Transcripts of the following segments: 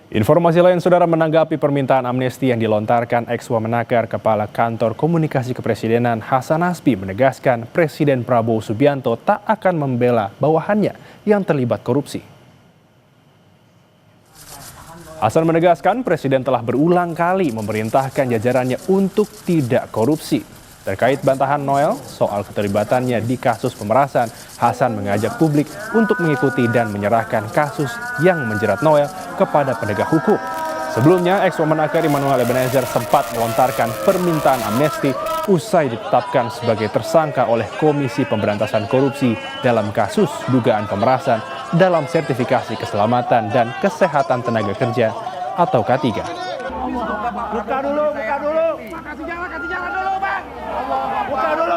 Informasi lain, saudara, menanggapi permintaan amnesti yang dilontarkan ex-Wamenakar Kepala Kantor Komunikasi Kepresidenan Hasan Nasbi menegaskan Presiden Prabowo Subianto tak akan membela bawahannya yang terlibat korupsi. Hasan menegaskan Presiden telah berulang kali memerintahkan jajarannya untuk tidak korupsi. Terkait bantahan Noel soal keterlibatannya di kasus pemerasan, Hasan mengajak publik untuk mengikuti dan menyerahkan kasus yang menjerat Noel kepada penegak hukum. Sebelumnya, ex-Wamenakar Immanuel Ebenezer sempat melontarkan permintaan amnesti usai ditetapkan sebagai tersangka oleh Komisi Pemberantasan Korupsi dalam kasus dugaan pemerasan dalam sertifikasi keselamatan dan kesehatan tenaga kerja atau K3. Buka dulu. Kasih jalan dulu, Bang. Buka dulu.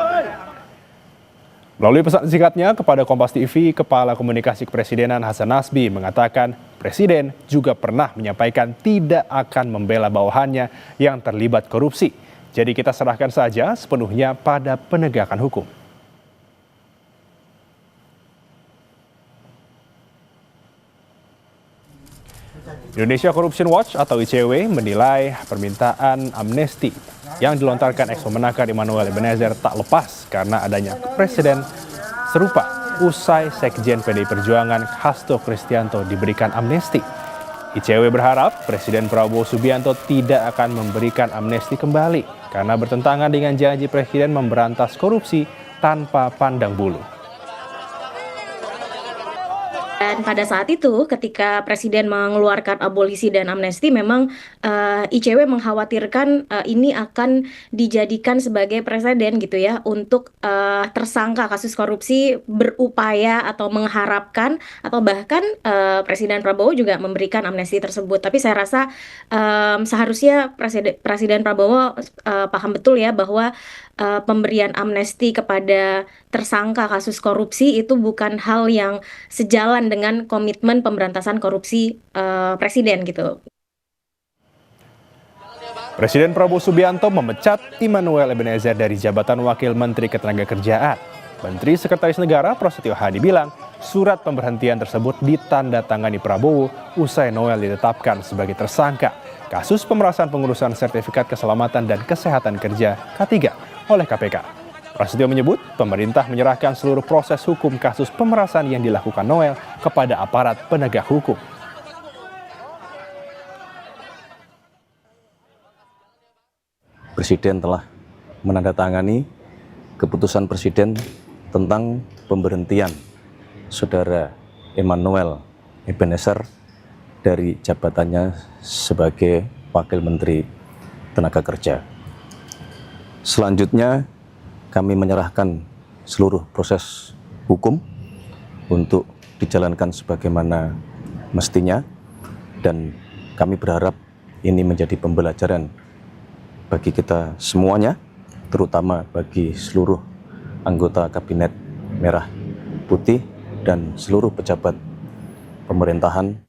Melalui pesan singkatnya kepada Kompas TV, Kepala Komunikasi Kepresidenan Hasan Nasbi mengatakan Presiden juga pernah menyampaikan tidak akan membela bawahannya yang terlibat korupsi. Jadi kita serahkan saja sepenuhnya pada penegakan hukum. Indonesia Corruption Watch atau ICW menilai permintaan amnesti yang dilontarkan ex-Wamenakar Immanuel Ebenezer tak lepas karena adanya presiden serupa usai Sekjen PDI Perjuangan Hasto Kristianto diberikan amnesti. ICW berharap Presiden Prabowo Subianto tidak akan memberikan amnesti kembali karena bertentangan dengan janji Presiden memberantas korupsi tanpa pandang bulu. Dan pada saat itu ketika Presiden mengeluarkan abolisi dan amnesti memang ICW mengkhawatirkan ini akan dijadikan sebagai presiden gitu ya untuk tersangka kasus korupsi berupaya atau mengharapkan atau bahkan Presiden Prabowo juga memberikan amnesti tersebut. Tapi saya rasa seharusnya Presiden Prabowo paham betul ya bahwa pemberian amnesti kepada tersangka kasus korupsi itu bukan hal yang sejalan dengan komitmen pemberantasan korupsi Presiden gitu. Presiden Prabowo Subianto memecat Immanuel Ebenezer dari jabatan Wakil Menteri Ketenagakerjaan. Menteri Sekretaris Negara Prasetyo Hadi bilang surat pemberhentian tersebut ditandatangani Prabowo usai Noel ditetapkan sebagai tersangka kasus pemerasan pengurusan sertifikat keselamatan dan kesehatan kerja K3 oleh KPK. Prasetyo menyebut pemerintah menyerahkan seluruh proses hukum kasus pemerasan yang dilakukan Noel kepada aparat penegak hukum. Presiden telah menandatangani keputusan Presiden tentang pemberhentian Saudara Immanuel Ebenezer dari jabatannya sebagai Wakil Menteri Tenaga Kerja. Selanjutnya kami menyerahkan seluruh proses hukum untuk dijalankan sebagaimana mestinya dan kami berharap ini menjadi pembelajaran bagi kita semuanya, terutama bagi seluruh anggota Kabinet Merah Putih dan seluruh pejabat pemerintahan.